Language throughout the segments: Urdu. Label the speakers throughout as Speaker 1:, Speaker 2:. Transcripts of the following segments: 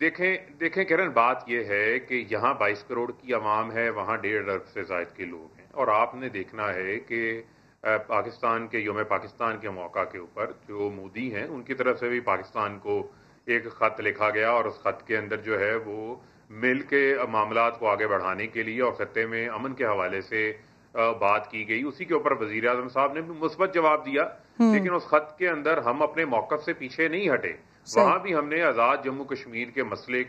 Speaker 1: دیکھیں کرن، بات یہ ہے کہ یہاں 22 کروڑ کی عوام ہے، وہاں 1.5 ارب سے زائد کے لوگ ہیں، اور آپ نے دیکھنا ہے کہ پاکستان کے یوم پاکستان کے موقع کے اوپر جو مودی ہیں ان کی طرف سے بھی پاکستان کو ایک خط لکھا گیا، اور اس خط کے اندر جو ہے وہ مل کے معاملات کو آگے بڑھانے کے لیے اور خطے میں امن کے حوالے سے بات کی گئی. اسی کے اوپر وزیر اعظم صاحب نے بھی مثبت جواب دیا، لیکن اس خط کے اندر ہم اپنے موقف سے پیچھے نہیں ہٹے. وہاں بھی ہم نے آزاد جموں کشمیر کے مسئلے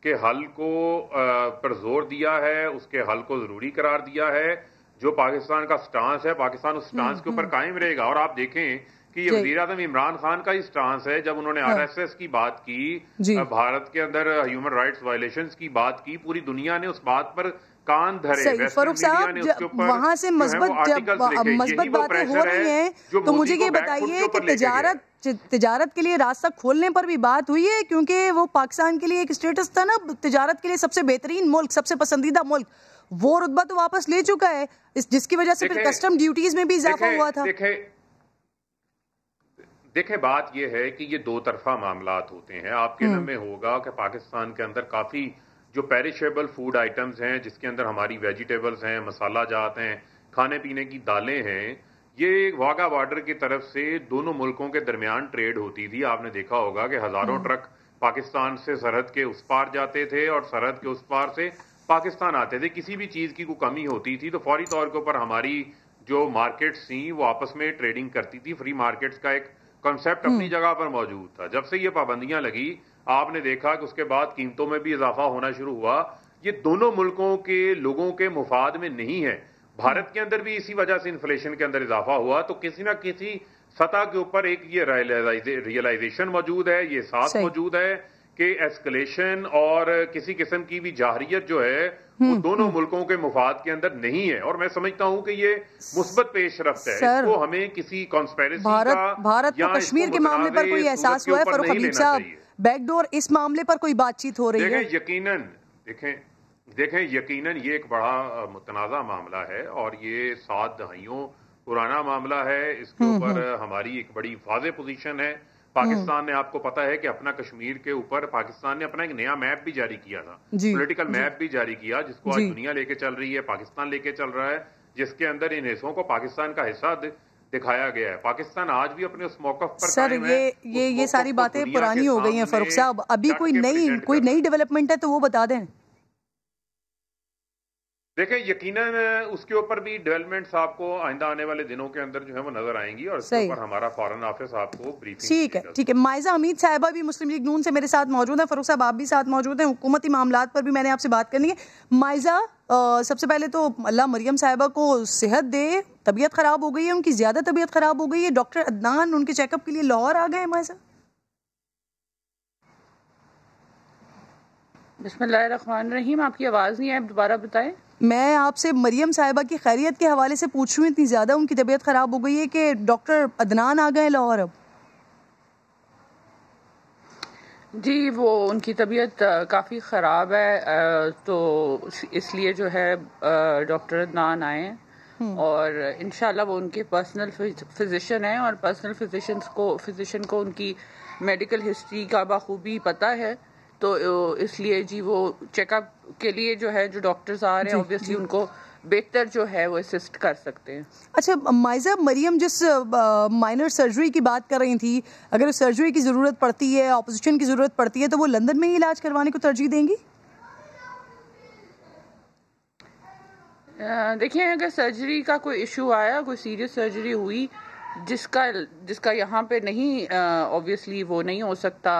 Speaker 1: کے حل کو پر زور دیا ہے، اس کے حل کو ضروری قرار دیا ہے. جو پاکستان کا سٹانس ہے، پاکستان اس سٹانس کے اوپر قائم رہے گا. اور آپ دیکھیں کہ یہ وزیر اعظم عمران خان کا ہی سٹانس ہے. جب انہوں نے آر ایس ایس کی بات کی، بھارت کے اندر ہیومن رائٹس وائلیشنز کی بات کی، پوری دنیا نے اس بات پر کان دھرے.
Speaker 2: فاروق صاحب، وہاں سے مثبت باتیں ہو رہی ہیں تو مجھے یہ بتائیے کہ تجارت کے لیے راستہ کھولنے پر بھی بات ہوئی ہے، کیونکہ وہ پاکستان کے لیے ایک اسٹیٹس تھا نا تجارت کے لیے سب سے بہترین ملک، سب سے پسندیدہ ملک، وہ رتبہ تو واپس لے چکا ہے، جس کی وجہ سے پھر کسٹم ڈیوٹیز میں بھی اضافہ ہوا تھا.
Speaker 1: دیکھیں بات یہ ہے کہ یہ دو طرفہ معاملات ہوتے ہیں. آپ کے علم میں ہوگا کہ پاکستان کے اندر کافی جو پیریشیبل فوڈ آئٹمز ہیں، جس کے اندر ہماری ویجیٹیبلز ہیں، مسالہ جات ہیں، کھانے پینے کی دالیں ہیں، یہ واگا بارڈر کی طرف سے دونوں ملکوں کے درمیان ٹریڈ ہوتی تھی. آپ نے دیکھا ہوگا کہ ہزاروں ٹرک پاکستان سے سرحد کے اس پار جاتے تھے اور سرحد کے اس پار سے پاکستان آتے تھے. کسی بھی چیز کی کوئی کمی ہوتی تھی تو فوری طور کے اوپر ہماری جو مارکیٹس تھیں وہ آپس میں ٹریڈنگ کرتی تھی. فری مارکیٹس کا ایک کنسیپٹ اپنی جگہ پر موجود تھا. جب سے یہ پابندیاں لگی، آپ نے دیکھا کہ اس کے بعد قیمتوں میں بھی اضافہ ہونا شروع ہوا. یہ دونوں ملکوں کے لوگوں کے مفاد میں نہیں ہے. بھارت کے اندر بھی اسی وجہ سے انفلیشن کے اندر اضافہ ہوا. تو کسی نہ کسی سطح کے اوپر ایک یہ ریئلائزیشن موجود ہے، یہ احساس موجود ہے کہ ایسکلیشن اور کسی قسم کی بھی جاہریت جو ہے وہ دونوں ملکوں کے مفاد کے اندر نہیں ہے. اور میں سمجھتا ہوں کہ یہ مثبت پیش رفت ہے. اس کو ہمیں کسی کانسپیریسی کا
Speaker 2: بھارت کو کشمیر کے معاملے پر کوئی احساس ہوا ہے فاروق حبیب صاحب؟ بیک ڈور اس معاملے پر کوئی بات چیت ہو رہی ہے؟
Speaker 1: دیکھیں یقیناً یہ ایک بڑا متنازع معاملہ ہے اور یہ 7 دہائیوں پرانا معاملہ ہے. اس کے اوپر ہماری ایک بڑی واضح پوزیشن ہے. پاکستان نے، آپ کو پتا ہے کہ اپنا کشمیر کے اوپر پاکستان نے اپنا ایک نیا میپ بھی جاری کیا تھا، پولیٹیکل میپ بھی جاری کیا، جس کو آج دنیا لے کے چل رہی ہے، پاکستان لے کے چل رہا ہے، جس کے اندر ان حصوں کو پاکستان کا حصہ دکھایا گیا ہے. پاکستان آج بھی اپنے اس موقف پر قائم ہے.
Speaker 2: یہ ساری باتیں پرانی ہو گئی ہیں فاروق صاحب. ابھی کوئی نئی ڈیولپمنٹ ہے تو وہ بتا دیں.
Speaker 1: دیکھیں یقیناً اس کے اوپر بھی ڈیولپمنٹس آپ کو آئندہ آنے والے دنوں کے اندر جو ہے وہ نظر آئیں گی، اور اس کے اوپر ہمارا فارن آفس آپ کو بریفنگ.
Speaker 2: ٹھیک ہے. مائزہ حمید صاحبہ بھی مسلم لیگ نون سے میرے ساتھ موجود ہیں. فاروق صاحب آپ بھی ساتھ موجود ہیں. حکومتی معاملات پر بھی میں نے آپ سے بات کرنی ہے. مائزہ، سب سے پہلے تو اللہ مریم صاحبہ کو صحت دے. طبیعت خراب ہو گئی ہے ان کی، زیادہ طبیعت خراب ہو گئی ہے. ڈاکٹر عدنان ان کے چیک اپ کے لیے لاہور آ گئے ہیں. مائزہ،
Speaker 3: بسم اللہ الرحمن الرحیم. آپ کی آواز نہیں ہے، دوبارہ بتائیں.
Speaker 2: میں آپ سے مریم صاحبہ کی خیریت کے حوالے سے پوچھ رہی ہوں. اتنی زیادہ ان کی طبیعت خراب ہو گئی ہے کہ ڈاکٹر عدنان آ گئے لاہور. اب
Speaker 3: جی، وہ ان کی طبیعت کافی خراب ہے، تو اس لیے جو ہے ڈاکٹر عدنان آئے ہیں، اور انشاءاللہ وہ ان کے پرسنل فزیشین ہیں، اور پرسنل فزیشین کو ان کی میڈیکل ہسٹری کا بخوبی پتہ ہے. تو اس لیے جی وہ چیک اپ کے لیے جو ہے جو ڈاکٹرز آ رہے ہیں اوبویسلی ان کو بہتر جو ہے وہ اسسٹ کر سکتے ہیں.
Speaker 2: اچھا مائزہ، مریم جس مائنر سرجری کی بات کر رہی تھی، اگر سرجری کی ضرورت پڑتی ہے، اپوزیشن کی ضرورت پڑتی ہے، تو وہ لندن میں ہی علاج کروانے کو ترجیح دیں گی؟
Speaker 3: دیکھیں، اگر سرجری کا کوئی ایشو آیا، کوئی سیریس سرجری ہوئی جس کا یہاں پہ نہیں، اوبویسلی وہ نہیں ہو سکتا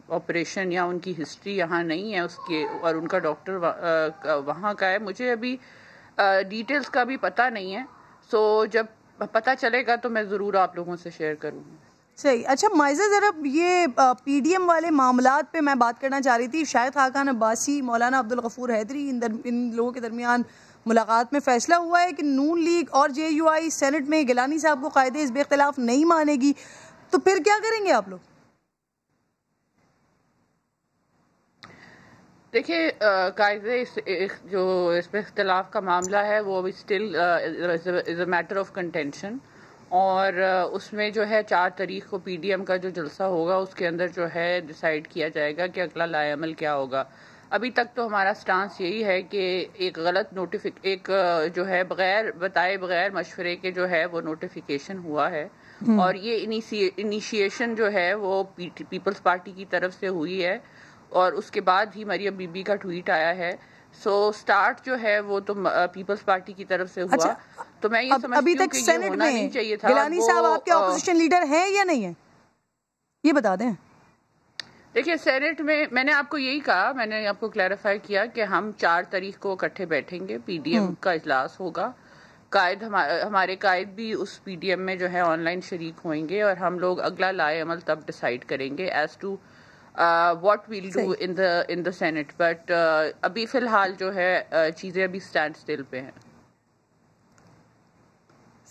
Speaker 3: آپریشن، یا ان کی ہسٹری یہاں نہیں ہے اس کے، اور ان کا ڈاکٹر وہاں کا ہے. مجھے ابھی ڈیٹیلز کا بھی پتہ نہیں ہے، سو جب پتہ چلے گا تو میں ضرور آپ لوگوں سے شیئر کروں گی.
Speaker 2: صحیح. اچھا مائزہ، ذرا یہ پی ڈی ایم والے معاملات پہ میں بات کرنا چاہ رہی تھی. شاہد خاقان عباسی، مولانا عبدالغفور حیدری، ان لوگوں کے درمیان ملاقات میں فیصلہ ہوا ہے کہ نون لیگ اور جے یو آئی سینٹ میں گیلانی صاحب کو قاعدے حزب اختلاف نہیں مانے گی. تو پھر کیا کریں گے آپ لوگ؟
Speaker 3: دیکھیے، قاعدے جو اس پہ اختلاف کا معاملہ ہے وہ ابھی still is a matter of contention, اور اس میں جو ہے 4 تاریخ کو پی ڈی ایم کا جو جلسہ ہوگا اس کے اندر جو ہے ڈیسائیڈ کیا جائے گا کہ اگلا لائے عمل کیا ہوگا. ابھی تک تو ہمارا سٹانس یہی ہے کہ ایک غلط ایک جو ہے بغیر بتائے بغیر مشورے کے جو ہے وہ نوٹیفیکیشن ہوا ہے اور یہ انیشیشن جو ہے وہ پیپلز پارٹی کی طرف سے ہوئی ہے اور اس کے بعد ہی مریم بی بی کا ٹویٹ آیا ہے. سو سٹارٹ جو ہے وہ تو پیپلز پارٹی کی طرف سے ہوا. تو میں یہ سمجھتی ہوں کہ یہ ہونا نہیں چاہیے تھا.
Speaker 2: گیلانی صاحب آپ کے اپوزیشن لیڈر ہیں یا نہیں ہیں یہ بتا دیں.
Speaker 3: دیکھیے سینٹ میں نے آپ کو یہی کہا, میں نے آپ کو کلیریفائی کیا کہ ہم 4 تاریخ کو اکٹھے بیٹھیں گے, پی ڈی ایم کا اجلاس ہوگا, قائد ہمارے قائد بھی اس پی ڈی ایم میں جو ہے آن لائن شریک ہوئیں گے اور ہم لوگ اگلا لائے عمل تب ڈیسائیڈ کریں گے as to what we'll do in the Senate. But ابھی فی الحال جو ہے چیزیں ابھی اسٹینڈ اسٹل پہ ہیں.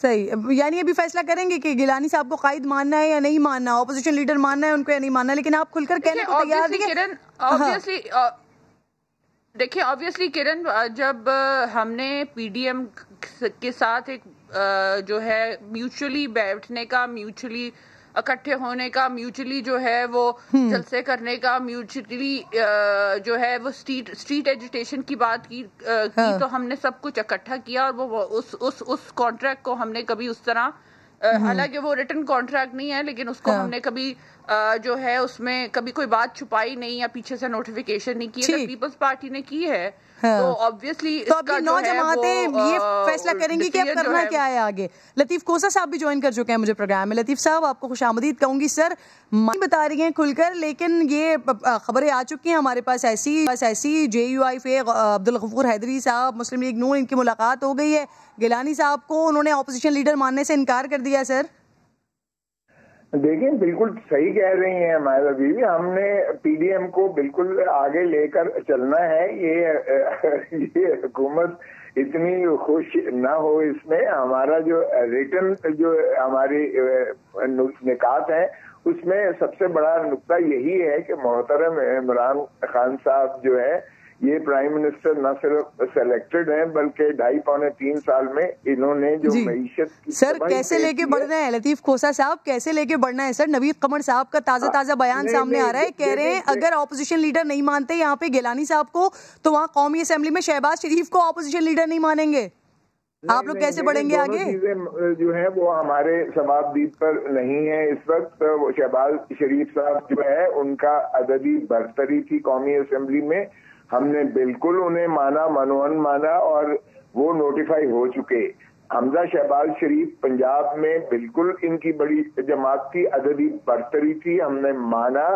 Speaker 2: صحیح, یعنی ابھی فیصلہ کریں گے کہ گیلانی صاحب کو قائد ماننا ہے یا نہیں ماننا, اپوزیشن لیڈر ماننا ہے ان کو یا نہیں ماننا, لیکن آپ کھل کر کہنے کو تیار ہیں.
Speaker 3: دیکھیں obviously کرن, جب ہم نے پی ڈی ایم کے ساتھ ایک جو ہے میوچولی بیٹھنے کا, میوچولی اکٹھے ہونے کا, میوچولی جو ہے وہ جلسے کرنے کا, میوچولی جو ہے وہ اسٹریٹ ایجوٹیشن کی بات کی تو ہم نے سب کچھ اکٹھا کیا اور وہ اس کانٹریکٹ کو ہم نے کبھی اس طرح, حالانکہ وہ ریٹن کانٹریکٹ نہیں ہے لیکن اس کو ہم نے کبھی جو ہے اس میں کبھی کوئی بات چھپائی نہیں یا پیچھے سے نوٹیفیکیشن نہیں کی. اگر پیپلز پارٹی نے کی ہے تو obviously اس کا جو ہے
Speaker 2: جماعتیں یہ فیصلہ کریں گی کہ اب کرنا کیا ہے آگے. لطیف کوسا صاحب بھی جوائن کر چکے ہیں مجھے پروگرام میں. لطیف صاحب آپ کو خوش آمدید کہوں گی. سر بتا رہی ہیں کھل کر, لیکن یہ خبریں آ چکی ہیں ہمارے پاس ایسی جے یو آئی فے عبدالغفور حیدری صاحب مسلم لیگ نون, ان کی ملاقات ہو گئی ہے گیلانی صاحب کو, انہوں نے اپوزیشن لیڈر ماننے سے انکار کر دیا. سر
Speaker 4: دیکھیں بالکل صحیح کہہ رہی ہیں مائرہ بیوی, ہم نے پی ڈی ایم کو بالکل آگے لے کر چلنا ہے. یہ حکومت اتنی خوش نہ ہو اس میں. ہمارا جو ریٹن جو ہماری نکات ہیں اس میں سب سے بڑا نقطہ یہی ہے کہ محترم عمران خان صاحب جو ہے یہ پرائم منسٹر نہ صرف سلیکٹڈ ہیں بلکہ 2.5-3 سال میں انہوں نے جو معیشت کی
Speaker 2: سر کیسے لے کے بڑھ رہے ہیں لطیف کوسا صاحب, کیسے لے کے بڑھنا ہے؟ سر نوید قمر صاحب کا تازہ بیان سامنے آ رہا ہے, کہہ رہے ہیں اگر اپوزیشن لیڈر نہیں مانتے یہاں پہ گیلانی صاحب کو تو وہاں قومی اسمبلی میں شہباز شریف کو اپوزیشن لیڈر نہیں مانیں گے. آپ لوگ کیسے بڑھیں گے آگے؟
Speaker 4: چیزیں جو ہے وہ ہمارے ثواب دید پر نہیں ہے اس وقت. شہباز شریف صاحب جو ہے ان کا عددی برتری تھی قومی اسمبلی میں, ہم نے بالکل انہیں مانا, منوہن مانا اور وہ نوٹیفائی ہو چکے. حمزہ شہباز شریف پنجاب میں بالکل ان کی بڑی جماعت کی عددی برتری تھی, ہم نے مانا,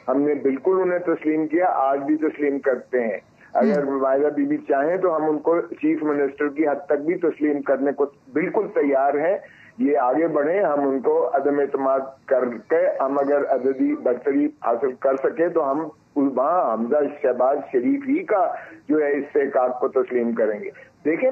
Speaker 4: ہم نے بالکل انہیں تسلیم کیا, آج بھی تسلیم کرتے ہیں. اگر مائرہ بی بی چاہیں تو ہم ان کو چیف منسٹر کی حد تک بھی تسلیم کرنے کو بالکل تیار ہیں. یہ آگے بڑھیں, ہم ان کو عدم اعتماد کر کے ہم اگر عددی برتری حاصل کر سکے تو ہم وہاں حمزہ شہباز شریف ہی کا جو ہے استحقاق کو تسلیم کریں گے. دیکھیں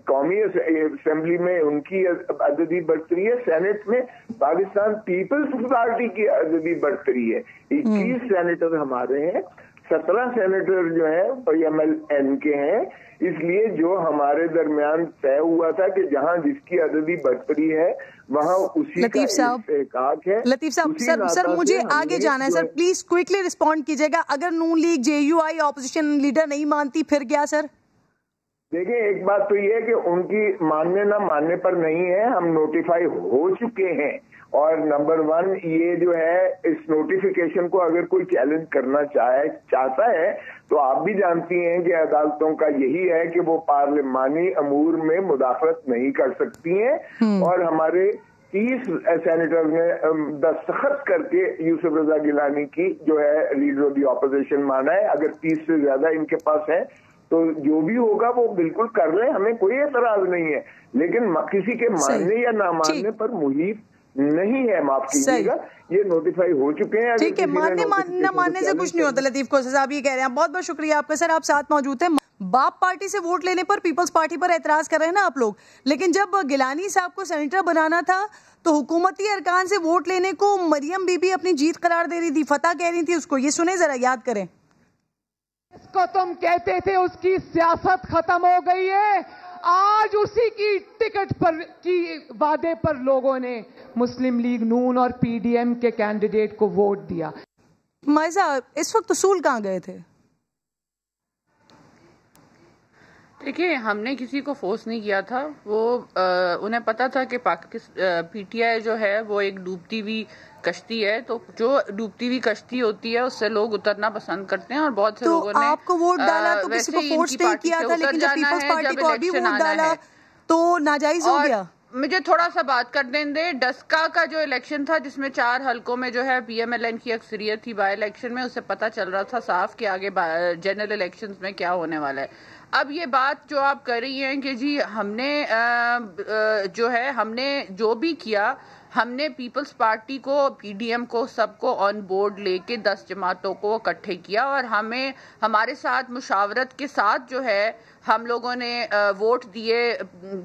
Speaker 4: قومی اسمبلی میں ان کی عددی برتری ہے, سینٹ میں پاکستان پیپلز پارٹی کی عددی برتری ہے. 21 سینیٹر ہمارے ہیں, 17 سینیٹر جو ہیں ایم ایل این کے ہیں. اس لیے جو ہمارے درمیان طے ہوا تھا کہ جہاں جس کی عددی برتری ہے وہاں اسی کا استحقاق ہے.
Speaker 2: لطیف صاحب سر مجھے آگے جانا ہے سر, پلیز کوئکلی رسپونڈ کیجیے گا. اگر Noon League J U I opposition leader نہیں مانتی پھر کیا سر؟
Speaker 4: دیکھیں ایک بات تو یہ ہے کہ ان کی ماننے نہ ماننے پر نہیں ہے, ہم نوٹیفائی ہو چکے ہیں. اور نمبر 1 یہ جو ہے اس نوٹیفیکیشن کو اگر کوئی چیلنج کرنا چاہتا ہے تو آپ بھی جانتی ہیں کہ عدالتوں کا یہی ہے کہ وہ پارلیمانی امور میں مداخلت نہیں کر سکتی ہیں. اور ہمارے 30 سینیٹر نے دستخط کر کے یوسف رضا گیلانی کی جو ہے لیڈر آف دی اپوزیشن مانا ہے. اگر 30 سے زیادہ ان کے پاس ہے تو جو بھی ہوگا وہ بالکل کر لیں, ہمیں کوئی اعتراض نہیں ہے. لیکن کسی کے ماننے یا نہ ماننے پر محیط نہیں ہے, معاف کیجیے گا, یہ نوٹیفائی ہو چکے ہیں.
Speaker 2: ٹھیک ہے, ماننے نہ ماننے سے کچھ نہیں ہوتا. لطیف کوسا صاحب یہ کہہ رہے ہیں. بہت بہت شکریہ آپ کا سر, آپ ساتھ موجود ہیں. باپ پارٹی سے ووٹ لینے پر پیپلز پارٹی پر اعتراض کر رہے ہیں نا آپ لوگ, لیکن جب گیلانی صاحب کو سینیٹر بنانا تھا تو حکومتی ارکان سے ووٹ لینے کو مریم بی بی اپنی جیت قرار دے رہی تھی, فتح کہہ رہی تھی اس کو. یہ سنیں ذرا, یاد کریں.
Speaker 5: اس کو تم کہتے تھے اس کی سیاست ختم ہو گئی ہے, آج اسی کی ٹکٹ پر کی وعدے پر لوگوں نے مسلم لیگ نون اور پی ڈی ایم کے کینڈیڈیٹ کو ووٹ دیا.
Speaker 2: مائزہ اس وقت اصول کہاں گئے تھے؟
Speaker 3: دیکھیے ہم نے کسی کو فورس نہیں کیا تھا. وہ انہیں پتا تھا کہ پی ٹی آئی جو ہے وہ ایک ڈوبتی ہوئی کشتی ہے, تو جو ڈوبتی ہوئی کشتی ہوتی ہے اس سے لوگ اترنا پسند کرتے ہیں, اور بہت سے لوگوں نے
Speaker 2: آپ کو ووٹ ڈالا تو کسی کو فورس نہیں کیا تھا, لیکن جب پیپلز پارٹی کو ابھی ووٹ ڈالا تو ناجائز ہو گیا.
Speaker 3: مجھے تھوڑا سا بات کر دیں دے. ڈسکا کا جو الیکشن تھا جس میں 4 حلقوں میں جو ہے پی ایم ایل این کی اکثریت تھی بائی الیکشن میں, اسے پتا چل رہا تھا صاف کہ آگے جنرل الیکشنز میں کیا ہونے والا ہے. اب یہ بات جو آپ کر رہی ہیں کہ جی ہم نے جو ہے ہم نے جو بھی کیا, ہم نے پیپلز پارٹی کو, پی ڈی ایم کو, سب کو آن بورڈ لے کے 10 جماعتوں کو اکٹھے کیا, اور ہمیں ہمارے ساتھ مشاورت کے ساتھ جو ہے ہم لوگوں نے ووٹ دیے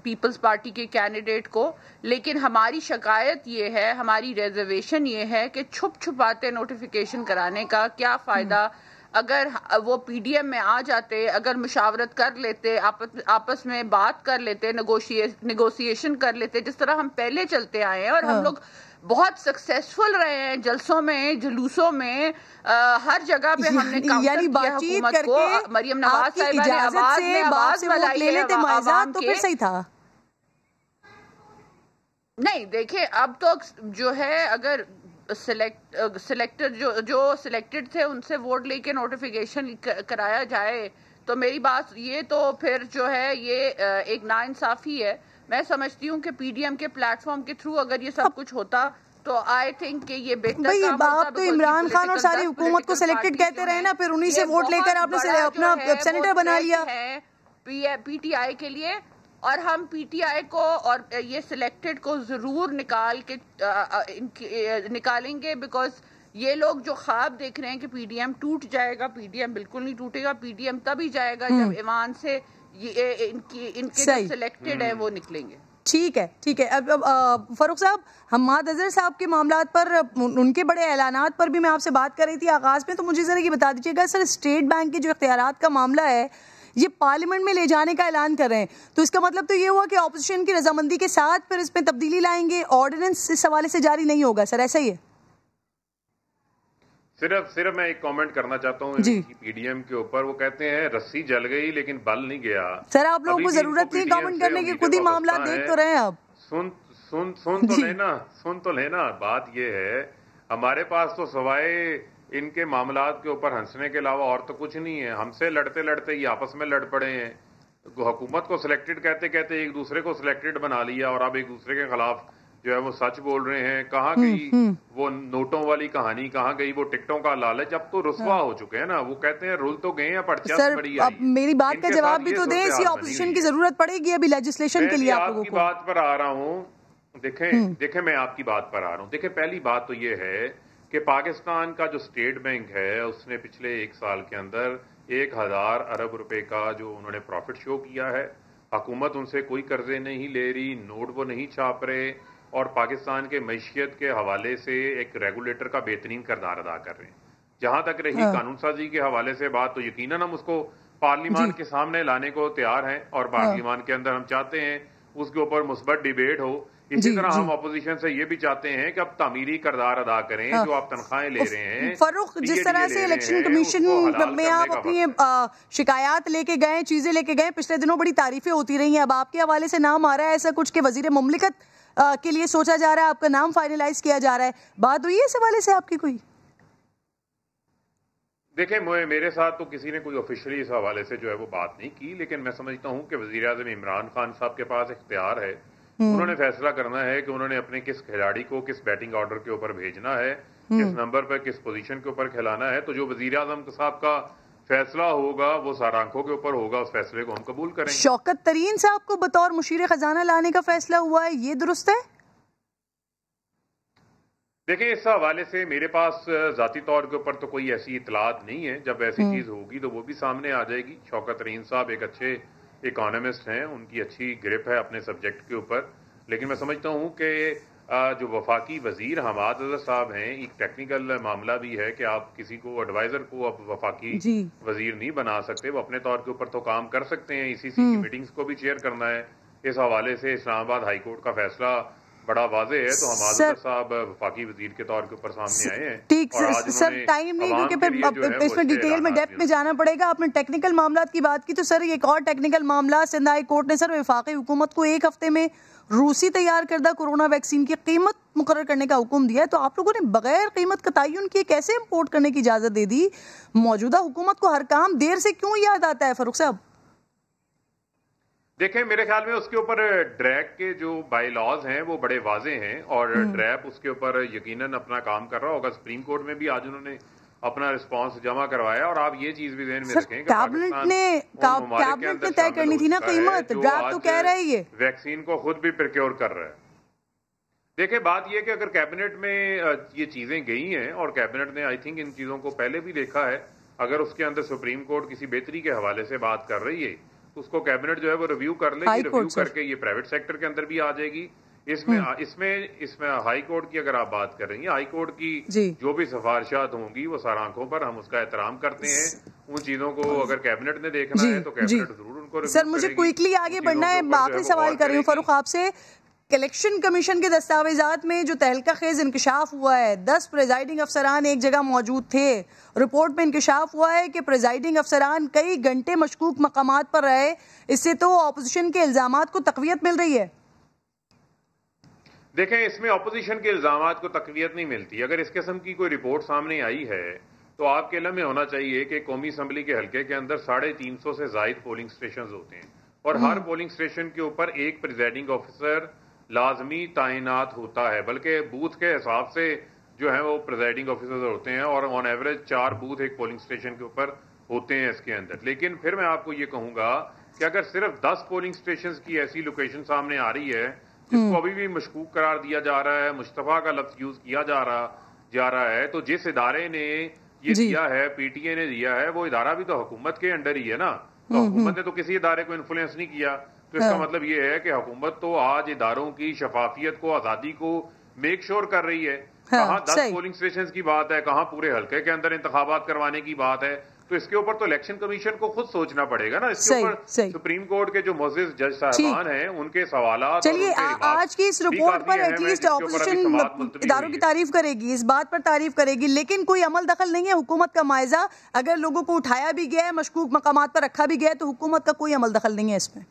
Speaker 3: پیپلز پارٹی کے کینڈیڈیٹ کو. لیکن ہماری شکایت یہ ہے, ہماری ریزرویشن یہ ہے کہ چھپ چھپاتے نوٹیفیکیشن کرانے کا کیا فائدہ. اگر وہ پی ڈی ایم میں آ جاتے, اگر مشاورت کر لیتے, آپس میں بات کر لیتے, نیگوسیشن کر لیتے, جس طرح ہم پہلے چلتے آئے ہیں, اور ہم لوگ بہت سکسیسفل رہے ہیں جلسوں میں, جلوسوں میں, ہر جگہ پہ ہم نے کاؤنٹر کیا حکومت کو. مریم نواز صاحبہ نے آواز بلائی ہے عوام کے.
Speaker 2: تو پھر صحیح تھا.
Speaker 3: نہیں دیکھیں اب تو جو ہے اگر سلیکٹر جو سلیکٹڈ تھے ان سے ووٹ لے کے نوٹیفیکیشن کرایا جائے تو میری بات یہ تو پھر جو ہے یہ ایک ناانصافی ہے. میں سمجھتی ہوں کہ پی ڈی ایم کے پلیٹ فارم کے تھرو اگر یہ سب کچھ ہوتا تو آئی تھنک کہ یہ بہتر کام ہوتا.
Speaker 2: آپ تو عمران خان اور ساری حکومت کو سلیکٹڈ کہتے رہے نا, پھر انہی سے ووٹ لے کر آپ نے اپنا سینیٹر بنا لیا
Speaker 3: پی ٹی آئی کے لیے. اور ہم پی ٹی آئی کو اور یہ سلیکٹڈ کو ضرور نکالیں گے, بیکاز یہ لوگ جو خواب دیکھ رہے ہیں کہ پی ڈی ایم ٹوٹ جائے گا, پی ڈی ایم بالکل نہیں ٹوٹے گا. پی ڈی ایم تبھی جائے گا جب ایوان سے ان کے جو سلیکٹڈ ہیں وہ نکلیں گے.
Speaker 2: ٹھیک ہے ٹھیک ہے. اب فاروق صاحب, حماد اظہر صاحب کے معاملات پر, ان کے بڑے اعلانات پر بھی میں آپ سے بات کر رہی تھی آغاز میں, تو مجھے ذرا یہ بتا دیجیے گا سر, اسٹیٹ بینک کے جو اختیارات کا معاملہ ہے یہ پارلیمنٹ میں لے جانے کا اعلان کر رہے ہیں, تو اس کا مطلب تو یہ ہوا کہ اپوزیشن کی رضامندی کے ساتھ پھر اس میں تبدیلی لائیں گے, آرڈیننس اس حوالے سے جاری نہیں ہوگا سر, ایسا ہی ہے؟
Speaker 1: صرف میں ایک کامنٹ کرنا چاہتا ہوں جی پی ڈی ایم کے اوپر. وہ کہتے ہیں رسی جل گئی لیکن بل نہیں گیا.
Speaker 2: سر آپ لوگوں کو ضرورت نہیں کامنٹ کرنے کی, خود ہی معاملات دیکھ تو رہے ہیں آپ.
Speaker 1: سن تو لینا. بات یہ ہے ہمارے پاس تو سوائے ان کے معاملات کے اوپر ہنسنے کے علاوہ اور تو کچھ نہیں ہے. ہم سے لڑتے لڑتے یہ آپس میں لڑ پڑے ہیں. حکومت کو سلیکٹڈ کہتے کہتے ایک دوسرے کو سلیکٹڈ بنا لیا, اور اب ایک دوسرے کے خلاف جو ہے وہ سچ بول رہے ہیں. کہاں گئی وہ نوٹوں والی کہانی, کہاں گئی وہ ٹکٹوں کا لالچ؟ اب تو رسوا ہو چکے ہیں نا. وہ کہتے ہیں رول تو گئے ہیں پر چس بڑی آئی.
Speaker 2: میری بات کا جواب بھی تو دیں, اسی اپوزیشن کی ضرورت پڑے گی ابھی لیجسلیشن کے لیے آپ لوگوں کو.
Speaker 1: میں آپ کی بات پر آ رہا ہوں. دیکھیں میں آپ کی بات پر آ رہا ہوں. دیکھیں پہلی بات تو یہ ہے کہ پاکستان کا جو اسٹیٹ بینک ہے اس نے پچھلے 1 سال کے اندر 1000 ارب روپے کا جو انہوں نے پروفٹ شو کیا ہے. حکومت ان سے کوئی قرضے نہیں لے رہی, نوٹ وہ نہیں چھاپ رہے, اور پاکستان کے معیشت کے حوالے سے ایک ریگولیٹر کا بہترین کردار ادا کر رہے ہیں. جہاں تک رہی قانون سازی کے حوالے سے بات, تو یقیناً ہم اس کو پارلیمان کے سامنے لانے کو تیار ہیں, اور پارلیمان کے اندر ہم چاہتے ہیں اس کے اوپر مثبت ڈیبیٹ ہو. اسی طرح ہم اپوزیشن سے یہ بھی چاہتے ہیں کہ اب تعمیری کردار ادا کریں. جو آپ تنخواہیں لے رہے ہیں
Speaker 2: فاروق, جس طرح سے الیکشن کمیشن میں آپ اپنی شکایات لے کے گئے, چیزیں لے کے گئے, پچھلے دنوں بڑی تعریفیں ہوتی رہی ہیں. اب آپ کے حوالے سے نام آ رہا ہے ایسا کچھ کہ وزیر مملکت کے لیے سوچا جا رہا ہے, آپ کا نام فائنلائز کیا جا رہا ہے, بات ہوئی ہے اس حوالے سے آپ کی کوئی؟
Speaker 1: دیکھیں میرے ساتھ تو کسی نے کوئی آفیشلی اس حوالے سے جو ہے وہ بات نہیں کی, لیکن میں سمجھتا ہوں کہ وزیر اعظم عمران خان صاحب کے پاس اختیار ہے. انہوں نے فیصلہ کرنا ہے کہ انہوں نے اپنے کس کھلاڑی کو کس بیٹنگ آرڈر کے اوپر بھیجنا ہے, کس نمبر پر کس پوزیشن کے اوپر کھلانا ہے. تو جو وزیر اعظم صاحب کا فیصلہ ہوگا وہ سارا آنکھوں کے اوپر ہوگا, اس فیصلے کو ہم قبول کریں گے.
Speaker 2: شوکت ترین صاحب کو بطور مشیر خزانہ لانے کا فیصلہ ہوا ہے, یہ درست ہے؟
Speaker 1: دیکھیں اس حوالے سے میرے پاس ذاتی طور کے اوپر تو کوئی ایسی اطلاعات نہیں ہے. جب ایسی چیز ہوگی تو وہ بھی سامنے آ جائے گی. شوکت ترین صاحب ایک اچھے اکانومسٹ ہیں, ان کی اچھی گرپ ہے اپنے سبجیکٹ کے اوپر, لیکن میں سمجھتا ہوں کہ جو وفاقی وزیر حماد اظہر صاحب ہیں، ایک ٹیکنیکل معاملہ بھی ہے کہ آپ کسی کو ایڈوائزر کو اب وفاقی وزیر نہیں بنا سکتے، وہ اپنے طور کے اوپر تو کام کر سکتے ہیں، ای سی کی میٹنگز کو بھی چیئر کرنا ہے. اس حوالے سے اسلام آباد ہائی کورٹ کا فیصلہ بڑا واضح ہے، تو حماد اظہر صاحب وفاقی وزیر کے طور کے اوپر سامنے آئے ہیں.
Speaker 2: ٹھیک سر، ٹائم نہیں کیونکہ پھر اس میں ڈیٹیل میں ڈیپتھ میں جانا پڑے گا. آپ نے ٹیکنیکل معاملات کی بات کی تو سر ایک اور ٹیکنیکل معاملہ، سندھ ہائی کورٹ نے سر وفاقی حکومت کو 1 ہفتے میں روسی تیار کردہ کورونا ویکسین کی قیمت مقرر کرنے کا حکم دیا ہے. تو آپ لوگوں نے بغیر قیمت کا تعین کیے کیسے امپورٹ کرنے کی اجازت دے دی؟ موجودہ حکومت کو ہر کام دیر سے کیوں یاد آتا ہے فاروق صاحب؟
Speaker 1: دیکھیں میرے خیال میں اس کے اوپر ڈریک کے جو بائی لاز ہیں وہ بڑے واضح ہیں، اور ڈریپ اس کے اوپر یقیناً اپنا کام کر رہا ہوگا. سپریم کورٹ میں بھی آج انہوں نے اپنا رسپانس جمع کروایا، اور آپ یہ چیز بھی ذہن میں رکھیں کہ
Speaker 2: کیبنٹ نے طے کرنی تھی نا قیمت، ڈریپ تو کہہ رہا ہے یہ
Speaker 1: ویکسین کو خود بھی پروکیور کر رہا ہے. دیکھیں بات یہ کہ اگر کیبنٹ میں یہ چیزیں گئی ہیں، اور کیبنٹ نے آئی تھنک ان چیزوں کو پہلے بھی دیکھا ہے، اگر اس کے اندر سپریم کورٹ کسی بہتری کے حوالے سے بات کر رہی ہے تو اس کو کیبنٹ جو ہے وہ ریویو کر لے گی، ریویو کر کے یہ پرائیویٹ سیکٹر کے اندر بھی آ جائے گی. اس میں ہائی کورٹ کی اگر آپ بات کر رہی ہیں، ہائی کورٹ کی جو بھی سفارشات ہوں گی وہ سر آنکھوں پر، ہم اس کا احترام کرتے ہیں. ان چیزوں کو اگر کیبنٹ نے دیکھنا ہے تو کیبنٹ ضرور ان کو.
Speaker 2: سر مجھے کوئکلی آگے بڑھنا ہے، آخری سوال کر رہی ہوں فاروق آپ سے. الیکشن کمیشن کے دستاویزات میں جو تہلکہ خیز انکشاف ہوا ہے، 10 پریزائڈنگ افسران ایک جگہ موجود تھے. رپورٹ میں انکشاف ہوا ہے کہ پریزائڈنگ افسران کئی گھنٹے مشکوک مقامات پر رہے. اس سے تو اپوزیشن کے الزامات کو تقویت مل رہی ہے.
Speaker 1: دیکھیں اس میں اپوزیشن کے الزامات کو تقویت نہیں ملتی. اگر اس قسم کی کوئی رپورٹ سامنے آئی ہے تو آپ کے علم میں ہونا چاہیے کہ قومی اسمبلی کے حلقے کے اندر 350 سے زائد پولنگ سٹیشنز ہوتے ہیں، اور ہر پولنگ سٹیشن کے اوپر ایک پریزائڈنگ آفیسر لازمی تعینات ہوتا ہے، بلکہ بوتھ کے حساب سے جو ہیں وہ پریزائڈنگ آفیسر ہوتے ہیں، اور آن ایوریج 4 بوتھ ایک پولنگ سٹیشن کے اوپر ہوتے ہیں اس کے اندر. لیکن پھر میں آپ کو یہ کہوں گا کہ اگر صرف 10 پولنگ سٹیشنز کی ایسی لوکیشن سامنے آ رہی ہے جس کو ابھی بھی مشکوک قرار دیا جا رہا ہے، مشتبہ کا لفظ یوز کیا جا رہا ہے، تو جس ادارے نے یہ دیا ہے، پی ٹی اے نے دیا ہے، وہ ادارہ بھی تو حکومت کے انڈر ہی ہے نا. تو حکومت نے تو کسی ادارے کو انفلوئنس نہیں کیا. تو اس کا مطلب یہ ہے کہ حکومت تو آج اداروں کی شفافیت کو، آزادی کو میک شور کر رہی ہے. کہاں 10 پولنگ سٹیشنز کی بات ہے، کہاں پورے حلقے کے اندر انتخابات کروانے کی بات ہے. تو اس کے اوپر تو الیکشن کمیشن کو خود سوچنا پڑے گا نا. اس کے اوپر سپریم کورٹ کے جو معزز جج صاحبان ہیں ان کے سوالات.
Speaker 2: چلیے آج کی اس رپورٹ پر ایٹ لیسٹ اپوزیشن اداروں کی تعریف کرے گی، اس بات پر تعریف کرے گی، لیکن کوئی عمل دخل نہیں ہے حکومت کا معاوضہ. اگر لوگوں کو اٹھایا بھی گیا ہے، مشکوک مقامات پر رکھا بھی گیا ہے، تو حکومت کا کوئی عمل دخل نہیں ہے اس میں.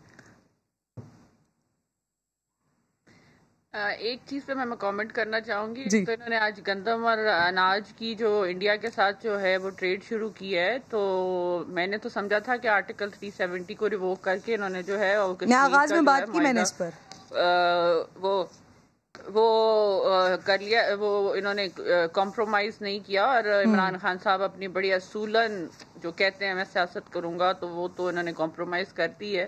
Speaker 3: ایک چیز پہ میں کامنٹ کرنا چاہوں گی. تو انہوں نے آج گندم اور اناج کی جو انڈیا کے ساتھ جو ہے وہ ٹریڈ شروع کی ہے، تو میں نے تو سمجھا تھا کہ آرٹیکل 370 کو ریووک کر کے انہوں نے جو ہے
Speaker 2: آغاز میں بات کی میں نے اس پر
Speaker 3: وہ کر لیا، وہ انہوں نے کمپرومائز نہیں کیا. اور عمران خان صاحب اپنی بڑی اصولاً جو کہتے ہیں میں سیاست کروں گا، تو وہ تو انہوں نے کمپرومائز کرتی ہے.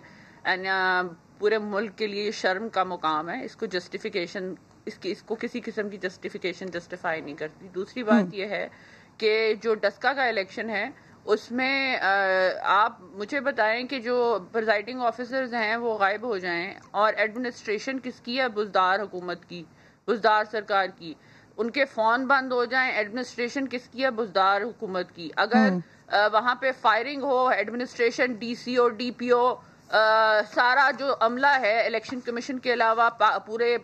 Speaker 3: پورے ملک کے لیے شرم کا مقام ہے. اس کو جسٹیفیکیشن اس کو کسی قسم کی جسٹیفیکیشن جسٹیفائی نہیں کرتی. دوسری بات یہ ہے کہ جو ڈسکا کا الیکشن ہے اس میں آپ مجھے بتائیں کہ جو پریزائڈنگ آفیسرز ہیں وہ غائب ہو جائیں، اور ایڈمنسٹریشن کس کی ہے؟ بزدار حکومت کی، بزدار سرکار کی. ان کے فون بند ہو جائیں، ایڈمنسٹریشن کس کی ہے؟ بزدار حکومت کی. اگر وہاں پہ فائرنگ ہو، ایڈمنسٹریشن، ڈی سی او، ڈی پی او، سارا جو عملہ ہے الیکشن کمیشن کے علاوہ پورے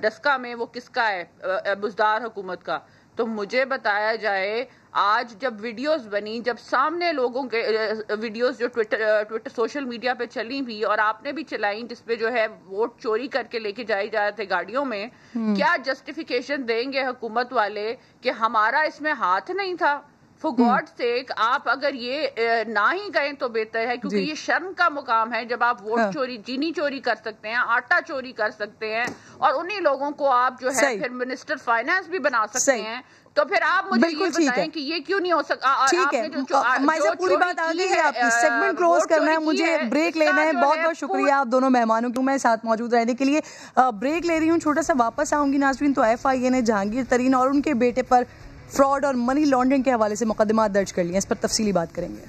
Speaker 3: ڈسکا میں، وہ کس کا ہے؟ بزدار حکومت کا. تو مجھے بتایا جائے آج جب ویڈیوز بنی، جب سامنے لوگوں کے ویڈیوز جو ٹویٹر سوشل میڈیا پہ چلی بھی اور آپ نے بھی چلائیں، جس پہ جو ہے ووٹ چوری کر کے لے کے جائے جا رہے تھے گاڑیوں میں، کیا جسٹیفیکیشن دیں گے حکومت والے کہ ہمارا اس میں ہاتھ نہیں تھا؟ فور گاڈ سیک آپ اگر یہ نہ ہی گئے تو بہتر ہے، کیونکہ یہ شرم کا مقام ہے جب آپ ووٹ چوری، چینی چوری کر سکتے ہیں، آٹا چوری کر سکتے ہیں، اور انہی لوگوں کو آپ جو ہے پھر منسٹر فائنانس بھی بنا سکتے ہیں. تو پھر آپ مجھے یہ بتائیں کہ یہ کیوں نہیں ہو سکا؟
Speaker 2: ٹھیک ہے، پوری بات آ گئی ہے آپ کی. سیگمنٹ کلوز کرنا ہے، مجھے بریک لینا ہے. بہت بہت شکریہ آپ دونوں مہمانوں کو میں ساتھ موجود رہنے کے لیے. بریک لے رہی ہوں، چھوٹا سا واپس آؤں گی ناظرین. تو ایف آئی اے نے جہانگیر ترین اور ان کے بیٹے پر فراڈ اور منی لانڈرنگ کے حوالے سے مقدمات درج کر لیے، اس پر تفصیلی بات کریں گے.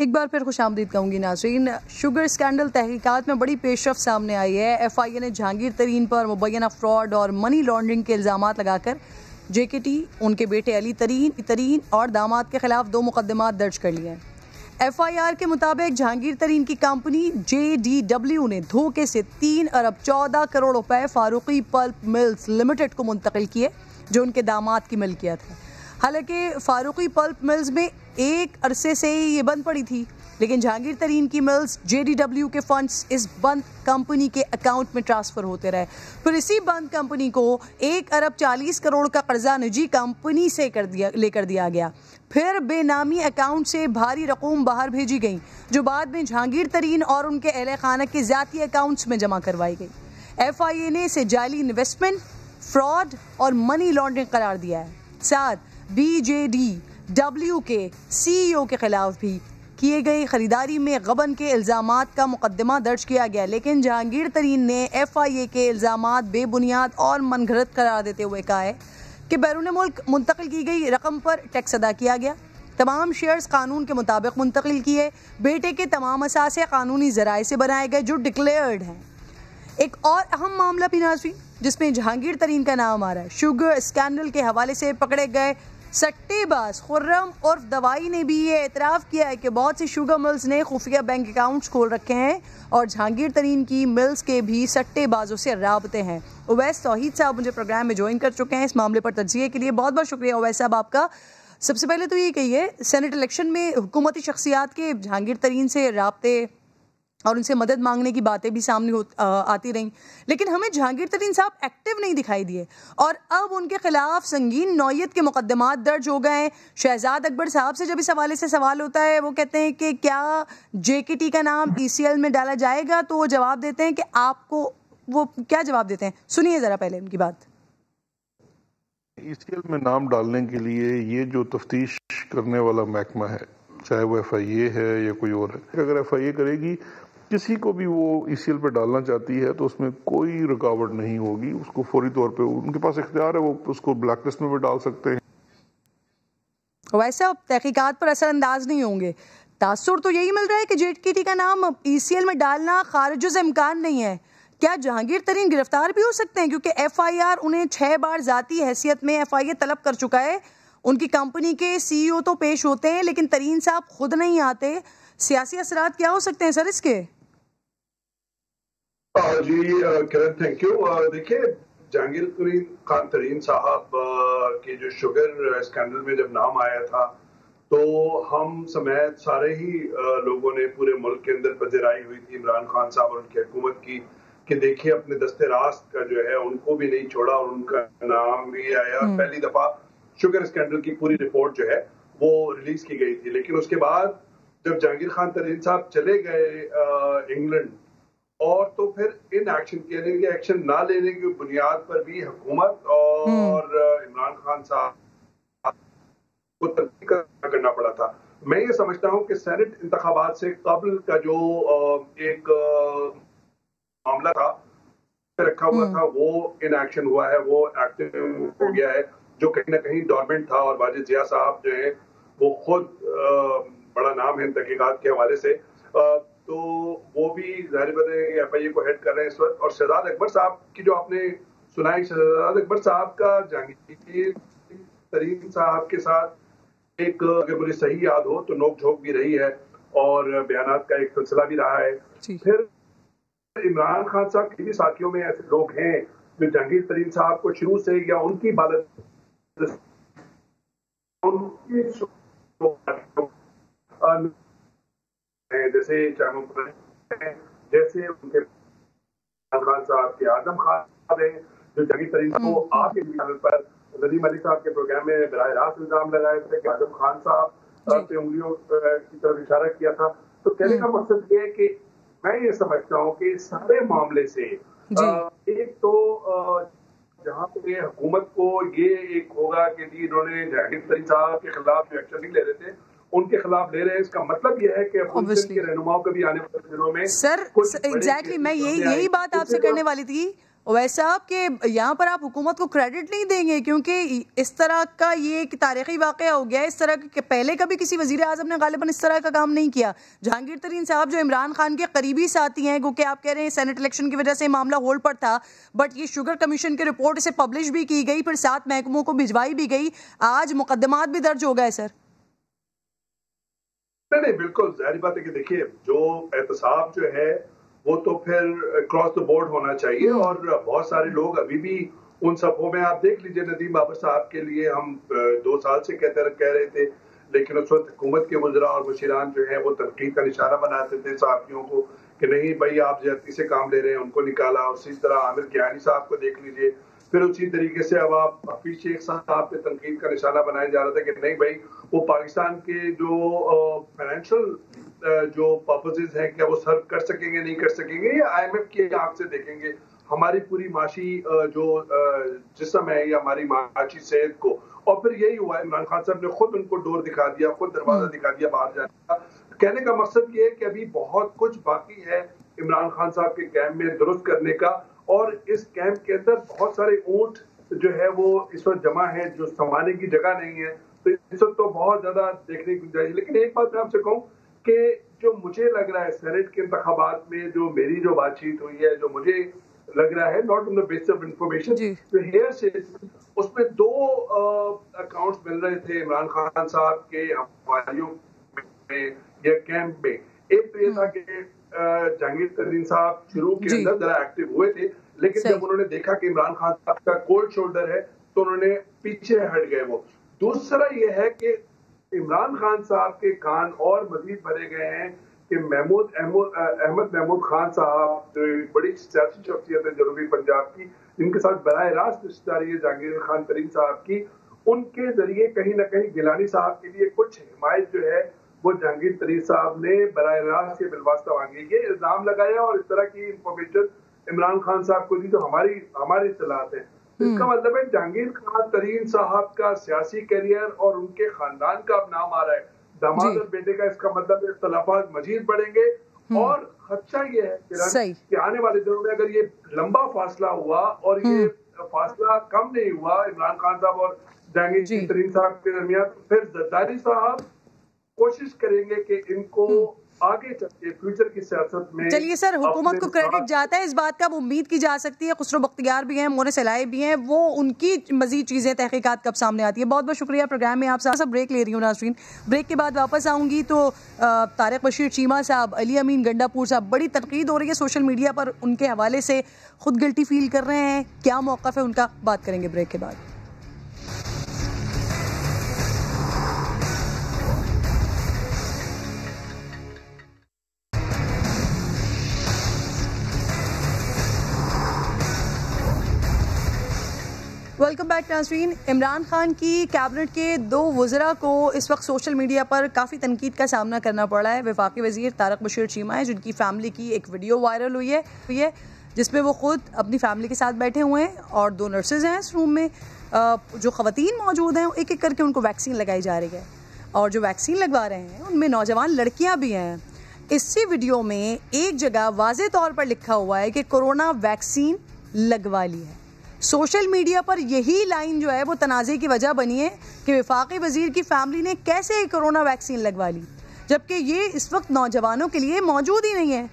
Speaker 2: ایک بار پھر خوش آمدید کہوں گی ناظرین. شوگر اسکینڈل تحقیقات میں بڑی پیش رفت سامنے آئی ہے. ایف آئی اے نے جہانگیر ترین پر مبینہ فراڈ اور منی لانڈرنگ کے الزامات لگا کر جے کے ٹی، ان کے بیٹے علی ترین اور داماد کے خلاف 2 مقدمات درج کر لیے ہیں. ایف آئی آر کے مطابق جہانگیر ترین کی کمپنی جے ڈی ڈبلیو نے دھوکے سے 3 ارب 14 کروڑ روپے فاروقی پلپ ملز لمیٹڈ کو منتقل کیے جو ان کے داماد کی ملکیت ہے. حالانکہ فاروقی پلپ ملز میں ایک عرصے سے ہی یہ بند پڑی تھی، لیکن جہانگیر ترین کی ملز جے ڈی ڈبلیو کے فنڈز اس بند کمپنی کے اکاؤنٹ میں ٹرانسفر ہوتے رہے. پھر اسی بند کمپنی کو 1 ارب 40 کروڑ کا قرضہ نجی کمپنی سے لے کر دیا گیا. پھر بے نامی اکاؤنٹ سے بھاری رقوم باہر بھیجی گئی جو بعد میں جہانگیر ترین اور ان کے اہل خانہ کے ذاتی اکاؤنٹس میں جمع کروائی گئی. ایف آئی اے نے اسے جعلی انویسٹمنٹ، فراڈ اور منی لانڈرنگ قرار دیا ہے. ساتھ بی جے ڈی ڈبلیو کے سی ای او کے خلاف بھی کیے گئی خریداری میں غبن کے الزامات کا مقدمہ درج کیا گیا، لیکن جہانگیر ترین نے ایف آئی اے کے الزامات بے بنیاد اور من گھڑت قرار دیتے ہوئے کہا ہے کہ بیرون ملک منتقل کی گئی رقم پر ٹیکس ادا کیا گیا. تمام شیئرز قانون کے مطابق منتقل کیے. بیٹے کے تمام اثاثے قانونی ذرائع سے بنائے گئے جو ڈکلیئرڈ ہیں. ایک اور اہم معاملہ بھی ناظرین جس میں جہانگیر ترین کا نام آ رہا ہے، شوگر اسکینڈل کے حوالے سے پکڑے گئے سٹے باز خرم عرف دوائی نے بھی یہ اعتراف کیا ہے کہ بہت سی شوگر ملز نے خفیہ بینک اکاؤنٹس کھول رکھے ہیں اور جہانگیر ترین کی ملز کے بھی سٹے بازوں سے رابطے ہیں. اویس توحید صاحب مجھے پروگرام میں جوائن کر چکے ہیں اس معاملے پر تجزیے کے لیے. بہت بہت شکریہ اویس صاحب آپ کا. سب سے پہلے تو یہ کہیے، سینٹ الیکشن میں حکومتی شخصیات کے جہانگیر ترین سے رابطے اور ان سے مدد مانگنے کی باتیں بھی سامنے آتی رہیں، لیکن ہمیں جہانگیر ترین صاحب ایکٹیو نہیں دکھائی دیے اور اب ان کے خلاف سنگین نوعیت کے مقدمات درج ہو گئے ہیں. شہزاد اکبر صاحب سے جب اس حوالے سے سوال ہوتا ہے، وہ کہتے ہیں کہ کیا جے کے ٹی کا نام ای سی ایل میں ڈالا جائے گا، تو وہ جواب دیتے ہیں کہ آپ کو وہ کیا جواب دیتے ہیں، سنیے ذرا پہلے ان کی بات.
Speaker 6: ای سی ایل میں نام ڈالنے کے لیے یہ جو تفتیش کرنے والا محکمہ ہے، چاہے وہ ایف آئی اے ہے یا کوئی اور ہے، اگر ایف آئی اے کرے گی کسی کو بھی وہ ای سی ایل پہ ڈالنا چاہتی ہے تو اس میں کوئی رکاوٹ نہیں ہوگی. اس کو فوری طور پہ ان کے پاس اختیار ہے، وہ اس کو بلیک لسٹ میں بھی ڈال سکتے ہیں.
Speaker 2: ویسا تحقیقات پر اثر انداز نہیں ہوں گے. تاثر تو یہی مل رہا ہے کہ جے کے ٹی کا نام ای سی ایل میں ڈالنا خارج از امکان نہیں ہے. کیا جہانگیر ترین گرفتار بھی ہو سکتے ہیں؟ کیونکہ ایف آئی آر انہیں 6 بار ذاتی حیثیت میں ایف آئی اے طلب کر چکا ہے. ان کی کمپنی کے سی ای او تو پیش ہوتے ہیں لیکن ترین صاحب خود نہیں آتے. سیاسی اثرات کیا ہو سکتے ہیں سر اس کے؟
Speaker 7: جی کرن تھینک یو. دیکھیے جہانگیر خان ترین صاحب کی جو شوگر اسکینڈل میں جب نام آیا تھا تو ہم سمیت سارے ہی لوگوں نے پورے ملک کے اندر پذیرائی ہوئی تھی عمران خان صاحب اور ان کی حکومت کی کہ دیکھیے اپنے دستے راست کا جو ہے ان کو بھی نہیں چھوڑا اور ان کا نام بھی آیا. پہلی دفعہ شوگر اسکینڈل کی پوری رپورٹ جو ہے وہ ریلیز کی گئی تھی، لیکن اس کے بعد جب جہانگیر خان ترین صاحب چلے گئے انگلینڈ اور تو پھر ان ایکشن نہ لینے کی بنیاد پر بھی حکومت اور عمران خان صاحب کو تنقید کرنا پڑا تھا. میں یہ سمجھتا ہوں کہ سینٹ انتخابات سے قبل کا جو ایک معاملہ تھا رکھا ہوا تھا وہ ان ایکشن ہوا ہے، وہ ایکٹیو ہو گیا ہے، جو کہیں نہ کہیں ڈورمنٹ تھا. اور واجد ضیاء صاحب جو ہیں وہ خود بڑا نام ہے تحقیقات کے حوالے سے، تو وہ بھی ظاہر بات ہے ایف آئی اے کو ہیڈ کر رہے ہیں اس وقت. اور شہزاد اکبر صاحب کی جو آپ نے سنائی، شہزاد اکبر صاحب کا جہانگیر ترین صاحب کے ساتھ ایک اگر مجھے صحیح یاد ہو تو نوک جھوک بھی رہی ہے اور بیانات کا ایک سلسلہ بھی رہا ہے. پھر عمران خان صاحب کے بھی ساتھیوں میں ایسے لوگ ہیں جو جہانگیر ترین صاحب کو شروع سے یا ان کی جیسے ان کے خان صاحب کے اعظم خان صاحب ہیں جو جہانگیر ترین کو آپ کے چینل پر ندیم علی صاحب کے پروگرام میں براہ راست الزام لگائے تھے کہ اعظم خان صاحب پہ انگلیوں کی طرف اشارہ کیا تھا. تو کہنے کا مقصد یہ ہے کہ میں یہ سمجھتا ہوں کہ اس سارے معاملے سے ایک تو جہاں پہ حکومت کو یہ ایک ہوگا کہ جی انہوں نے جہانگیر ترین صاحب کے خلاف جو ایکشن نہیں لے رہے تھے ان کے خلاف لے رہے ہیں. اس کا مطلب یہ ہے کہ اپوزیشن کے رہنماؤں کو بھی آنے والے دنوں میں
Speaker 2: سر ایگزیکٹلی میں یہی بات آپ سے کرنے والی تھی. اویس صاحب کہ یہاں پر آپ حکومت کو کریڈٹ نہیں دیں گے کیونکہ اس طرح کا یہ ایک تاریخی واقعہ ہو گیا ہے، اس طرح کہ پہلے کبھی کسی وزیر اعظم نے غالباً اس طرح کا کام نہیں کیا. جہانگیر ترین صاحب جو عمران خان کے قریبی ساتھی ہیں، کیونکہ آپ کہہ رہے ہیں سینٹ الیکشن کی وجہ سے معاملہ ہولڈ پر تھا، بٹ یہ شوگر کمیشن کی رپورٹ اسے پبلش بھی کی گئی، پھر 7 محکموں کو بھجوائی بھی گئی، آج مقدمات بھی درج ہو گئے. سر
Speaker 7: نہیں بالکل ظاہری بات ہے کہ دیکھیے جو احتساب جو ہے وہ تو پھر کراس دا بورڈ ہونا چاہیے، اور بہت سارے لوگ ابھی بھی ان صفوں میں، آپ دیکھ لیجئے ندیم بابر صاحب کے لیے ہم 2 سال سے کہہ رہے تھے، لیکن اس وقت حکومت کے وزراء اور مشیران جو ہیں وہ تنقید کا نشانہ بناتے تھے صحافیوں کو کہ نہیں بھائی آپ زیادتی سے کام لے رہے ہیں، ان کو نکالا. اسی طرح عامر کیانی صاحب کو دیکھ لیجئے، پھر اسی طریقے سے اب آپ حفیظ شیخ صاحب پہ تنقید کا نشانہ بنایا جا رہا تھا کہ نہیں بھائی وہ پاکستان کے جو فائنینشل جو پرپسز ہیں کیا وہ سرو کر سکیں گے نہیں کر سکیں گے، یا آئی ایم ایف کی آنکھ سے دیکھیں گے ہماری پوری معاشی جو جسم ہے یا ہماری معاشی صحت کو. اور پھر یہی ہوا، عمران خان صاحب نے خود ان کو ڈور دکھا دیا، خود دروازہ دکھا دیا باہر جانے کا. کہنے کا مقصد یہ ہے کہ ابھی بہت کچھ باقی ہے عمران خان صاحب کے کیمپ میں درست کرنے کا، اور اس کیمپ کے اندر بہت سارے اونٹ جو ہے وہ اس وقت جمع ہے جو سنبھالنے کی جگہ نہیں ہے، تو اس وقت تو بہت زیادہ دیکھنے کی گنجائش. لیکن ایک بات میں آپ سے کہوں کہ جو مجھے لگ رہا ہے سینٹ کے انتخابات میں جو میری جو بات چیت ہوئی ہے، جو مجھے لگ رہا ہے not on the base of information جو ہیئر سے، اس میں 2 اکاؤنٹس مل رہے تھے عمران خان صاحب کے حوالیوں میں یا کیمپ میں. ایک تو یہ تھا کہ جہانگیر ترین صاحب شروع کے اندر ذرا ایکٹیو ہوئے تھے، لیکن جب انہوں نے دیکھا کہ عمران خان صاحب کا کولڈ شولڈر ہے تو انہوں نے پیچھے ہٹ گئے. وہ دوسرا یہ ہے کہ عمران خان صاحب کے کان اور مزید بھرے گئے ہیں کہ احمد محمود خان صاحب بڑی سیاسی شخصیت ہے جنوبی پنجاب کی، جن کے ساتھ براہ راست رشتہ داری ہے جہانگیر خان ترین صاحب کی، ان کے ذریعے کہیں نہ کہیں گیلانی صاحب کے لیے کچھ حمایت جو ہے وہ جہانگیر ترین صاحب نے براہ راست یہ بالواسطہ مانگی. یہ الزام لگایا اور اس طرح کی انفارمیشن عمران خان صاحب کو دی جو ہماری اطلاعات ہیں. اس کا مطلب ہے جہانگیر خان ترین صاحب کا سیاسی کیریئر اور ان کے خاندان کا اب نام آ رہا ہے. داماد اور بیٹے کا اس کا مطلب اختلافات مزید بڑھیں گے، اور خدشہ یہ ہے کہ آنے والے دنوں میں اگر یہ لمبا فاصلہ ہوا اور یہ فاصلہ کم نہیں ہوا عمران خان صاحب اور جہانگیر ترین صاحب کے درمیان، تو پھر زرداری صاحب کوشش کریں گے کہ ان کو آگے چل کے فیوچر کی سیاست میں.
Speaker 2: چلیے سر، حکومت کو کریڈٹ جاتا ہے اس بات کا، اب امید کی جا سکتی ہے. خسرو بختیار بھی ہیں، مونس الہی بھی ہیں، وہ ان کی مزید چیزیں تحقیقات کب سامنے آتی ہے. بہت بہت شکریہ. پروگرام میں آپ سے بریک لے رہی ہوں ناظرین. بریک کے بعد واپس آؤں گی تو طارق بشیر چیمہ صاحب، علی امین گنڈا پور صاحب، بڑی تنقید ہو رہی ہے سوشل میڈیا پر، ان کے حوالے سے خود گلٹی فیل کر رہے ہیں، کیا موقف ہے ان کا، بات کریں گے بریک کے بعد. ویلکم بیک ناظرین. عمران خان کی کیبنٹ کے 2 وزراء کو اس وقت سوشل میڈیا پر کافی تنقید کا سامنا کرنا پڑا ہے. وفاقی وزیر طارق بشیر چیمہ ہے، جن کی فیملی کی ایک ویڈیو وائرل ہوئی ہے جس میں وہ خود اپنی فیملی کے ساتھ بیٹھے ہوئے ہیں، اور 2 نرسز ہیں اس روم میں. جو خواتین موجود ہیں ایک ایک کر کے ان کو ویکسین لگائی جا رہی ہے، اور جو ویکسین لگوا رہے ہیں ان میں نوجوان لڑکیاں بھی ہیں. اسی ویڈیو میں ایک جگہ واضح طور پر لکھا ہوا ہے کہ کورونا ویکسین لگوا لی ہے. سوشل میڈیا پر یہی لائن جو ہے وہ تنازع کی وجہ بنی ہے کہ وفاقی وزیر کی فیملی نے کیسے کورونا ویکسین لگوا لی، جبکہ یہ اس وقت نوجوانوں کے لیے موجود ہی نہیں ہے.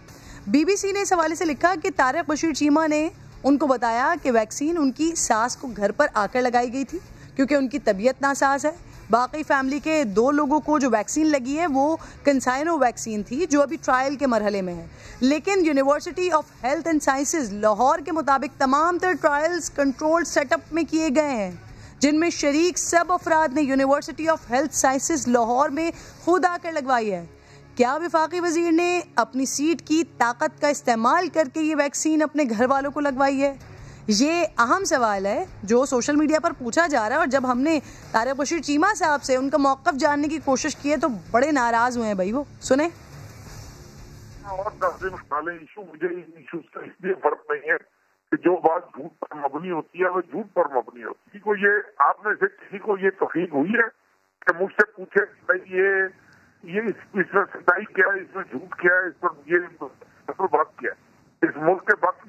Speaker 2: بی بی سی نے اس حوالے سے لکھا کہ طارق بشیر چیمہ نے ان کو بتایا کہ ویکسین ان کی ساس کو گھر پر آ کر لگائی گئی تھی کیونکہ ان کی طبیعت ناساز ہے. باقی فیملی کے 2 لوگوں کو جو ویکسین لگی ہے وہ کنسائنو ویکسین تھی جو ابھی ٹرائل کے مرحلے میں ہے. لیکن university of health and sciences Lahore کے مطابق تمام تر ٹرائلز کنٹرول سیٹ اپ میں کیے گئے ہیں، جن میں شریک سب افراد نے university of health sciences Lahore میں خود آ کر لگوائی ہے. کیا وفاقی وزیر نے اپنی سیٹ کی طاقت کا استعمال کر کے یہ ویکسین اپنے گھر والوں کو لگوائی ہے؟ یہ اہم سوال ہے جو سوشل میڈیا پر پوچھا جا رہا ہے. اور جب ہم نے طارق بشیر چیمہ صاحب سے ان کا موقف جاننے کی کوشش کی ہے تو بڑے ناراض ہوئے ہیں. بھائی وہ سنیں.
Speaker 8: اور ایشو مجھے ایشو سے اس لیے فرق نہیں ہے کہ جو بات جھوٹ پر مبنی ہوتی ہے وہ جھوٹ پر مبنی ہوتی ہے. کو یہ آپ میں سے کسی کو یہ توفیق ہوئی ہے کہ مجھ سے پوچھے بھائی یہ اس میں سچائی کیا ہے، اس میں جھوٹ کیا ہے، اس پر یہ بات کیا ہے. اس ملک کے باقی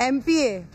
Speaker 2: MPA